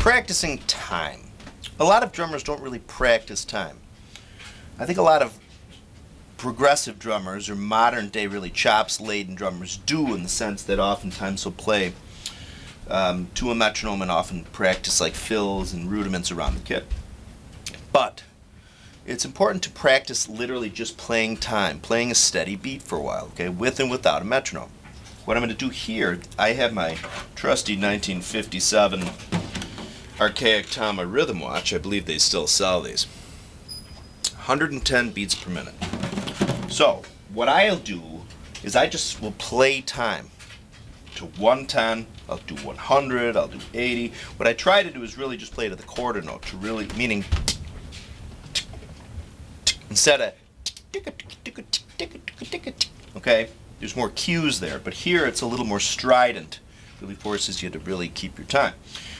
practicing time. A lot of drummers don't really practice time. I think a lot of progressive drummers, or modern day really chops-laden drummers, do, in the sense that oftentimes they'll play to a metronome and often practice like fills and rudiments around the kit. But it's important to practice literally just playing time, playing a steady beat for a while, okay, with and without a metronome. What I'm going to do here, I have my trusty 1957 archaic Tama rhythm watch. I believe they still sell these. 110 beats per minute. So what I'll do is I just will play time to 110. I'll do 100. I'll do 80. What I try to do is really just play to the quarter note, to really, meaning instead of okay, there's more cues there, but here it's a little more strident. Really forces you to really keep your time.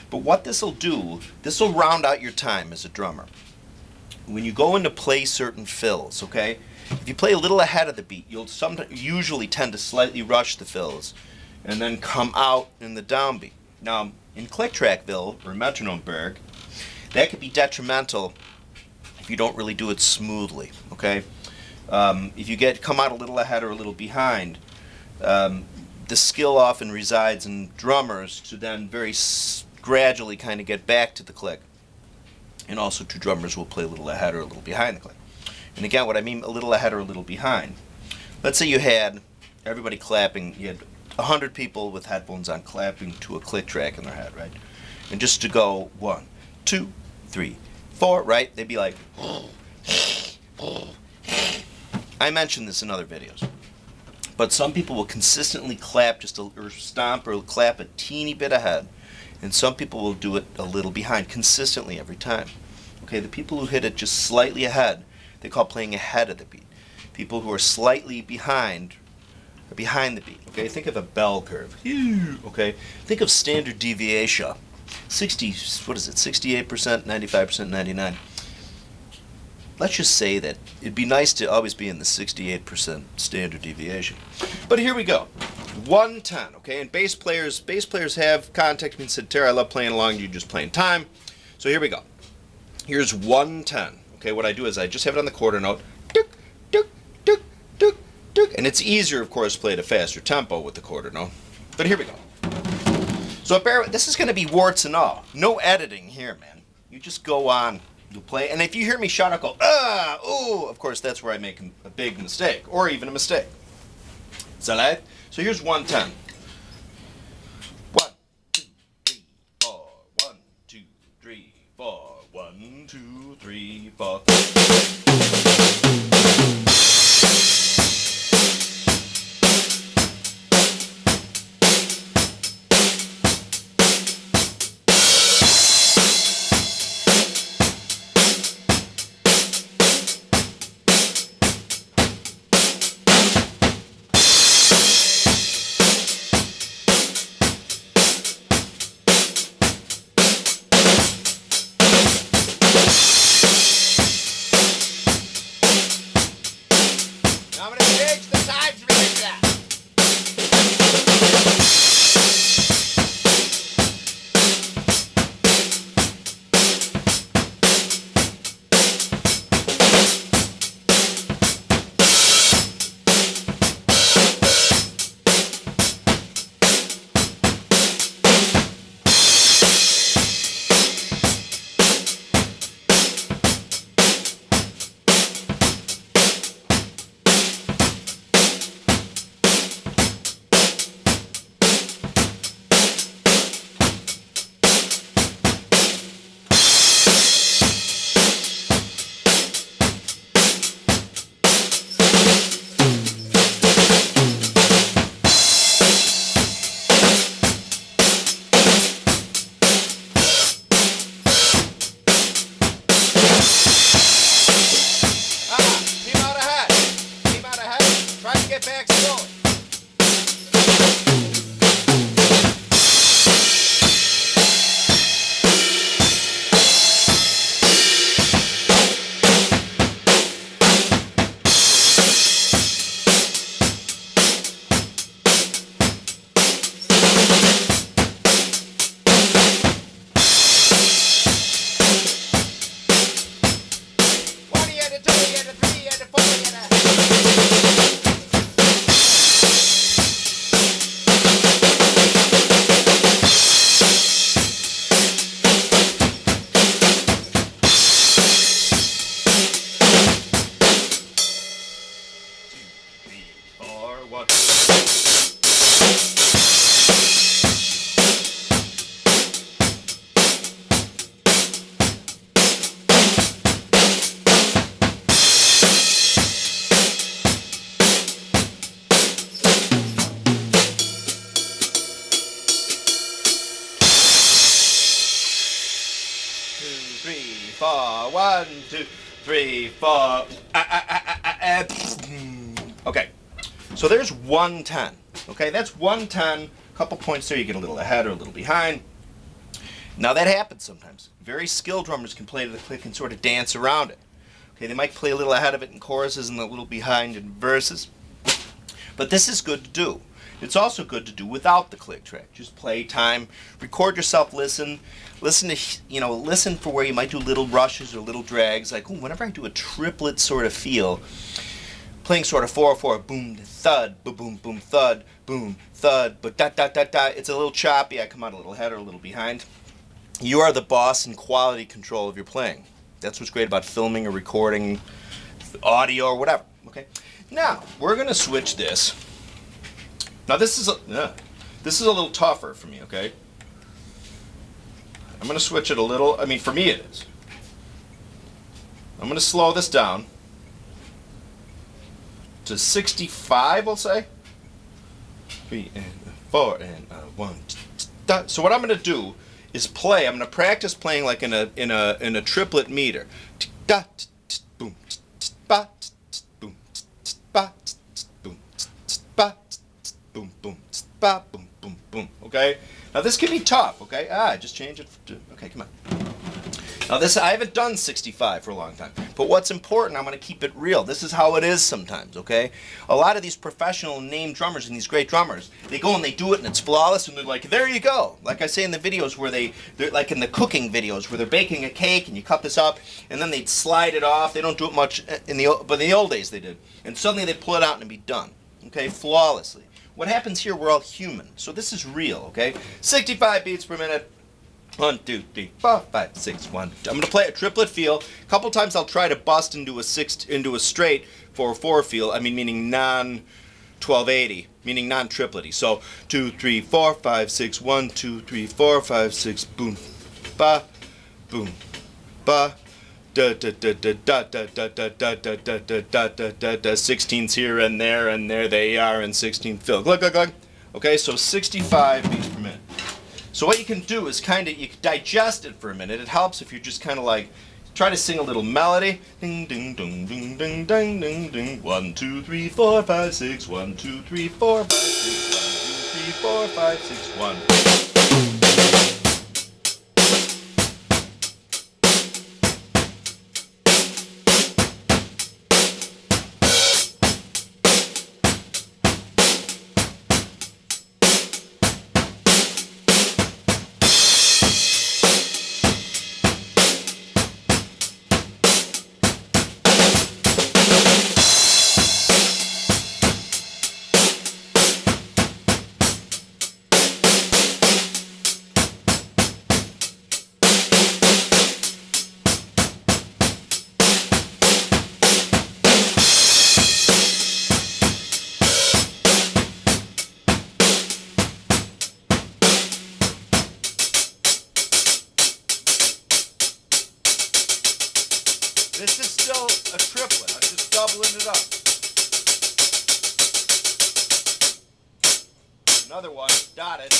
But what this will do, this will round out your time as a drummer. When you go in to play certain fills, okay, if you play a little ahead of the beat, you'll usually tend to slightly rush the fills and then come out in the downbeat. Now, in click track fill or metronome berg, that could be detrimental if you don't really do it smoothly, okay? If you come out a little ahead or a little behind, the skill often resides in drummers to then very gradually kind of get back to the click. And also two drummers will play a little ahead or a little behind the click. And again, what I mean a little ahead or a little behind. Let's say you had everybody clapping, you had 100 people with headphones on clapping to a click track in their head, right? And just to go 1, 2, 3, 4, right? They'd be like, I mentioned this in other videos. But some people will consistently clap or stomp or clap a teeny bit ahead. And some people will do it a little behind, consistently every time. Okay, the people who hit it just slightly ahead, they call playing ahead of the beat. People who are slightly behind are behind the beat. Okay, think of a bell curve. Okay, think of standard deviation. 68%, 95%, 99%. Let's just say that it'd be nice to always be in the 68% standard deviation. But here we go. 110, okay? And bass players have contacted me and said, Tara, I love playing along, you're just playing time. So here we go. Here's 110. Okay, what I do is I just have it on the quarter note. Tuk, tuk, tuk, tuk, tuk. And it's easier, of course, to play at a faster tempo with the quarter note. But here we go. So this is going to be warts and all. No editing here, man. You just go on. You play, and if you hear me shout, I'll go, ah, ooh, of course, that's where I make a big mistake, or even a mistake. Is that right? So here's 110. 1, 2, 3, 4. 1, 2, 3, 4. 1, 2, 3, 4. 3, 4. 1, 2, 3, 4. Okay, so there's 110. Okay, that's 110. A couple points there. You get a little ahead or a little behind. Now that happens sometimes. Very skilled drummers can play to the click and sort of dance around it. Okay, they might play a little ahead of it in choruses and a little behind in verses. But this is good to do. It's also good to do without the click track. Just play time, record yourself, listen to, listen for where you might do little rushes or little drags. Like, ooh, whenever I do a triplet sort of feel, playing sort of 4/4, boom, thud, boom, boom, boom, thud, boom, thud, but da da da da. It's a little choppy. I come out a little ahead or a little behind. You are the boss in quality control of your playing. That's what's great about filming or recording, audio or whatever. Okay. Now we're gonna switch this. Now this is a little tougher for me. Okay. I'm gonna switch it a little. I mean, for me it is. I'm gonna slow this down to 65. We'll say 3 and 4 and 1. So what I'm gonna do is play. I'm going to practice playing like in a triplet meter. Boom, ba, boom, ba, boom, ba, boom, boom, ba, boom, boom, boom. Okay. Now this can be tough. Okay. Just change it. Okay, come on. Now this, I haven't done 65 for a long time, but what's important, I'm going to keep it real. This is how it is sometimes, okay? A lot of these professional named drummers and these great drummers, they go and they do it and it's flawless and they're like, there you go. Like I say in the videos where they're like in the cooking videos where they're baking a cake and you cut this up and then they'd slide it off. They don't do it much but in the old days they did. And suddenly they'd pull it out and it'd be done, okay, flawlessly. What happens here, we're all human, so this is real, okay? 65 beats per minute. 1, 2, 3, 4, 5, 6, 1. I'm going to play a triplet feel. A couple times I'll try to bust into a straight 4/4 feel. I mean, meaning non-1280, meaning non-triplety. So 2, 3, 4, 5, 6, 1, 2, 3, 4, 5, 6, boom, ba, boom, ba, da da da da da da da da da da da da da da da da. 16s here and there they are in 16 fill. Glug glug glug. Okay, so 65 beats per minute. So what you can do is you can digest it for a minute. It helps if you're just kind of like, try to sing a little melody. Ding, ding, ding, ding, ding, ding, ding, ding. 1, 2, 3, 4, 5, 6. 1, 2, 3, 4, 5, 6. 1, 2, 3, 4, 5, 6. 1. This is still a triplet. I'm just doubling it up. Another one, dotted.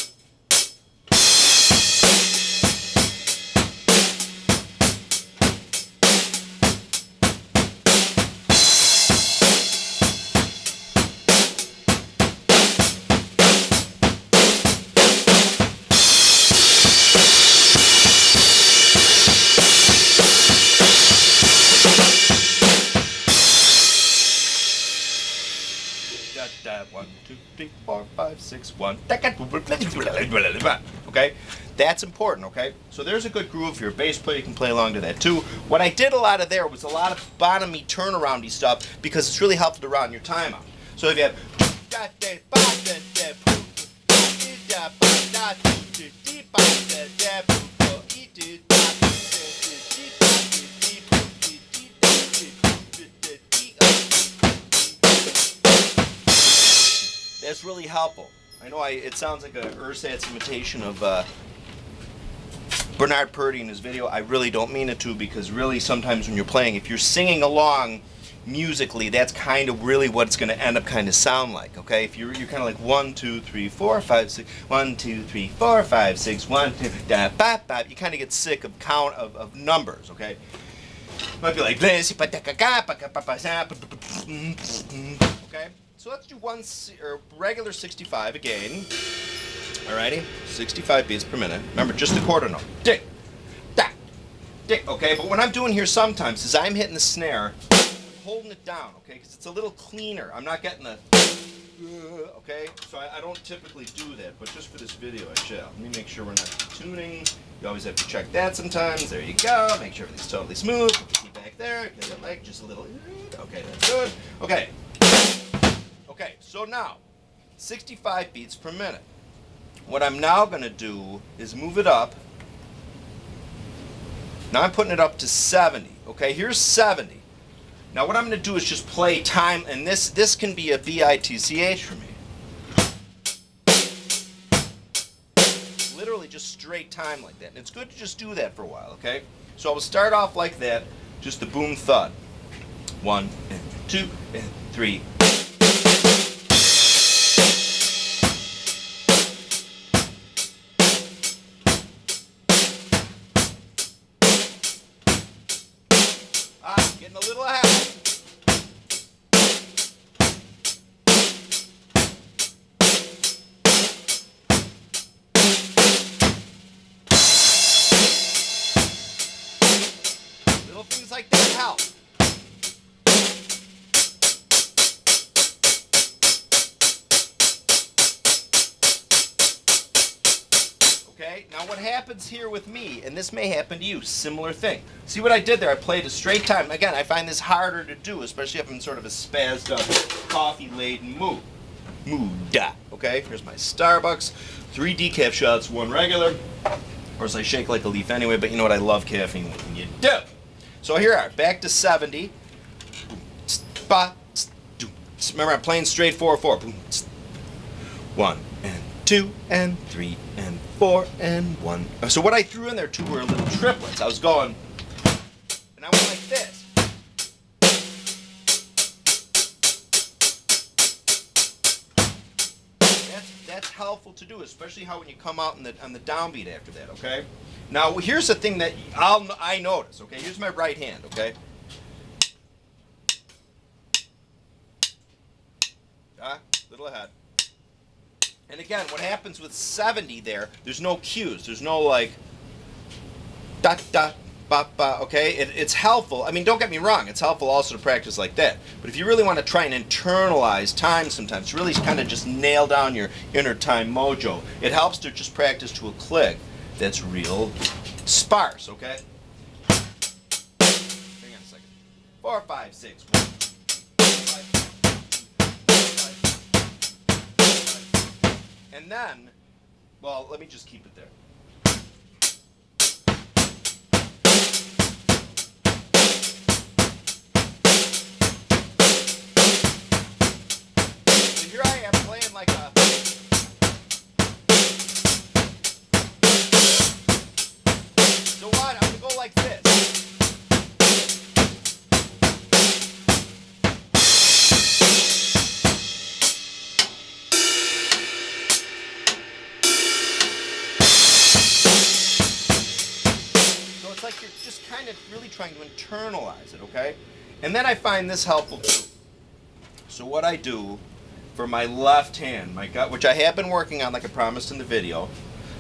that 1, 2, 3, 4, 5, 6, 1. Okay, that's important. Okay, so there's a good groove. If you're a bass player, you can play along to that too. What I did a lot of there was a lot of bottomy turnaroundy stuff because it's really helpful to round your time out. So if you have that's really helpful. I know it sounds like a ersatz imitation of Bernard Purdy in his video. I really don't mean it to, because really sometimes when you're playing, if you're singing along, musically, that's kind of really what it's going to end up kind of sound like, okay? If you're kind of like 1, 2, 3, 4, 5, 6, 1, 2, 3, 4, 5, 6, 1, 2, da, ba, ba. You kind of get sick of count of numbers, okay? Might be like this, okay? So let's do regular 65 again. Alrighty, 65 beats per minute. Remember, just the quarter note. Ding, da, ding. Okay, but what I'm doing here sometimes is I'm hitting the snare, holding it down, okay, because it's a little cleaner. I'm not getting the, okay, so I don't typically do that, but just for this video I shall. Let me make sure we're not tuning. You always have to check that sometimes. There you go. Make sure everything's totally smooth. Put the key back there. Get it like just a little, okay, that's good. Okay. Okay, so now, 65 beats per minute. What I'm now going to do is move it up. Now I'm putting it up to 70. Okay, here's 70. Now what I'm going to do is just play time, and this can be a bitch for me. Literally just straight time like that. And it's good to just do that for a while, okay? So I will start off like that, just the boom thud. 1 and 2 and 3. Getting a little ahead. Little things like that help. Okay, now what happens here with me, and this may happen to you, similar thing. See what I did there? I played a straight time. Again, I find this harder to do, especially if I'm in sort of a spazzed up, coffee-laden mood. Okay, here's my Starbucks. 3 decaf shots, 1 regular. Of course, I shake like a leaf anyway, but you know what? I love caffeine when you do. So here are, back to 70. Remember, I'm playing straight 4/4. 1 and 2 and 3 and 4 and 1. So what I threw in there too were little triplets. I was going, and I went like this. That's helpful to do, especially how when you come out on the downbeat after that. Okay. Now here's the thing that I notice. Okay, here's my right hand. Okay. Little ahead. And again, what happens with 70 there's no cues. There's no like, da da ba ba, okay? It's helpful. I mean, don't get me wrong. It's helpful also to practice like that. But if you really want to try and internalize time sometimes, really kind of just nail down your inner time mojo, it helps to just practice to a click that's real sparse, okay? Hang on a second. 4, 5, 6, 1. And then, well, let me just keep it there. So here I am playing like a... So what? I'm going to go like this. Like you're just kind of really trying to internalize it, okay? And then I find this helpful too. So what I do for my left hand, my gut, which I have been working on like I promised in the video.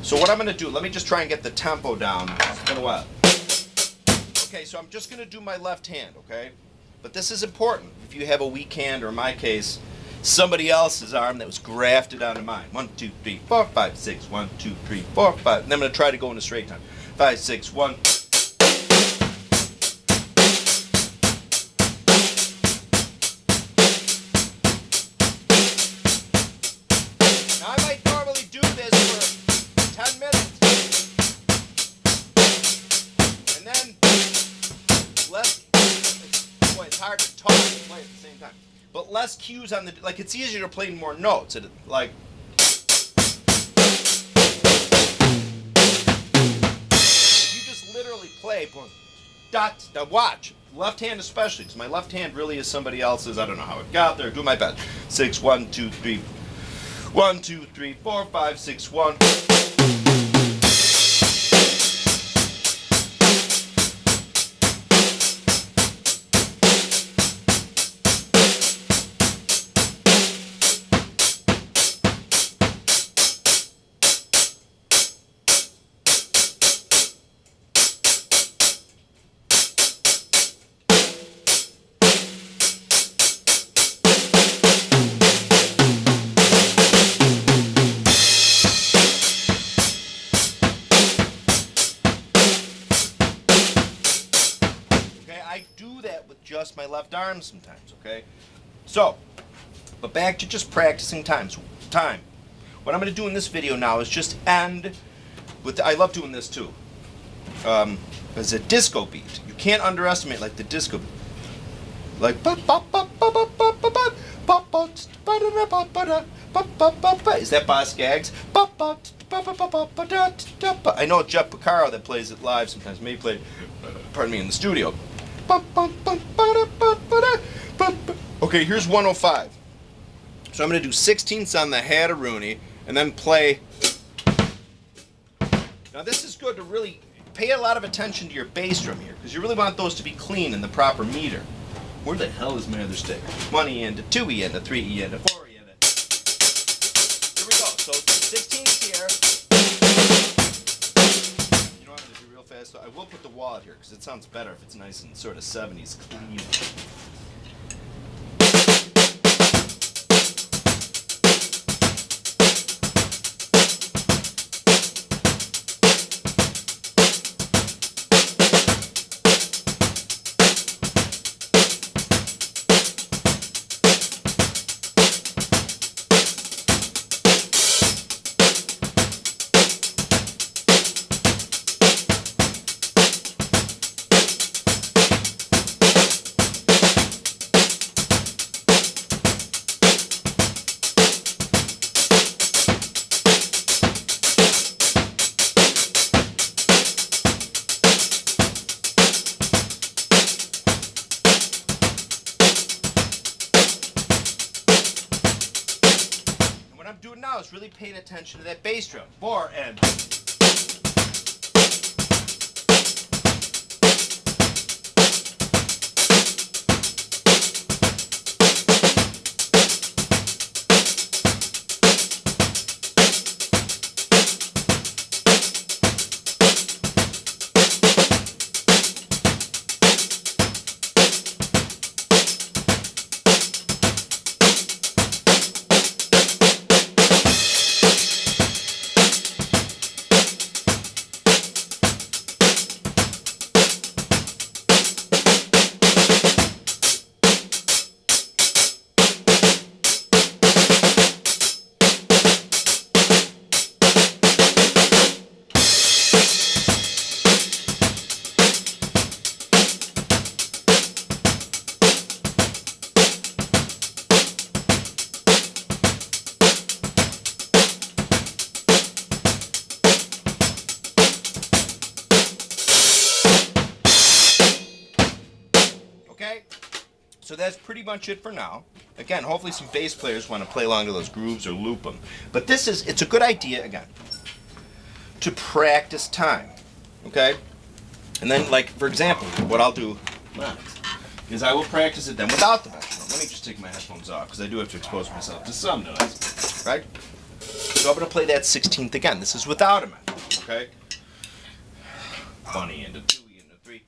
So what I'm going to do, let me just try and get the tempo down. It's been a while. Okay, so I'm just going to do my left hand, okay? But this is important. If you have a weak hand, or in my case, somebody else's arm that was grafted onto mine. 1, 2, 3, 4, 5, 6. 1, 2, 3, 4, 5. And then I'm going to try to go in a straight time. 5, 6, 1. Hard to talk and play at the same time, but less cues on the, like it's easier to play more notes. Like you just literally play boom, dot. Now watch. Left hand especially, because my left hand really is somebody else's. I don't know how it got there. Do my best. 6, 1, 2, 3. 1, 2, 3, 4, 5, 6, 1. I do that with just my left arm sometimes, okay? So, but back to just practicing time. What I'm going to do in this video now is just end with, I love doing this too, as a disco beat. You can't underestimate like the disco beat. Like, is that Boss Gags? I know Jeff Picaro that plays it live sometimes, may play, pardon me, in the studio. Okay, here's 105. So I'm going to do 16ths on the Hatteroonie and then play. Now this is good to really pay a lot of attention to your bass drum here, because you really want those to be clean in the proper meter. Where the hell is my other stick? 1E and a 2E and a 3E and a 4E and a... Here we go. So 16ths here. You know what I'm going to do real fast? So I will put the wallet here, because it sounds better if it's nice and sort of 70s clean. I'm doing now is really paying attention to that bass drum. 4 and... Okay, so that's pretty much it for now. Again, hopefully some bass players want to play along to those grooves or loop them. But it's a good idea, again, to practice time, okay? And then, like, for example, what I'll do is I will practice it then without the metronome. Let me just take my headphones off, because I do have to expose myself to some noise, right? So I'm going to play that 16th again. This is without a metronome, okay? 1E and a 2E and a 3.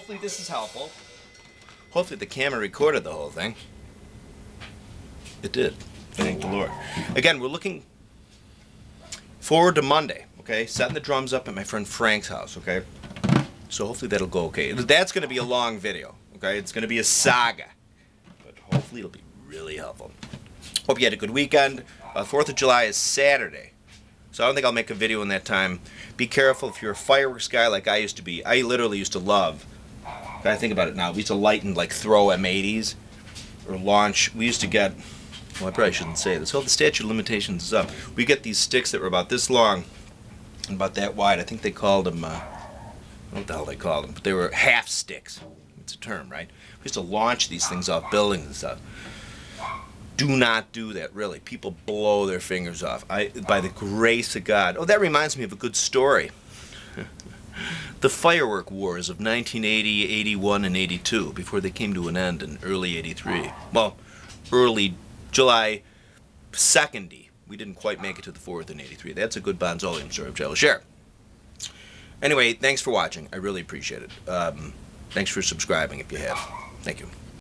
hopefully this is helpful. Hopefully the camera recorded the whole thing. It did. Thank the Lord. Again, we're looking forward to Monday, okay? Setting the drums up at my friend Frank's house, okay? So hopefully that'll go okay. That's going to be a long video, okay? It's going to be a saga. But hopefully it'll be really helpful. Hope you had a good weekend. 4th of July is Saturday. So I don't think I'll make a video in that time. Be careful if you're a fireworks guy like I used to be. I literally used to love, I think about it now, we used to light and like throw M80s or launch. We used to get, well, I probably shouldn't say this. Oh, the statute of limitations is up. We get these sticks that were about this long and about that wide. I think they called them, I don't know what the hell they called them, but they were half sticks. It's a term, right? We used to launch these things off buildings and stuff. Do not do that, really. People blow their fingers off. By the grace of God. Oh, that reminds me of a good story. The firework wars of 1980, 81, and 82, before they came to an end in early 83. Well, early July 2nd. We didn't quite make it to the 4th in 83. That's a good Bonzolian story, which I will share. Anyway, thanks for watching. I really appreciate it. Thanks for subscribing if you have. Thank you.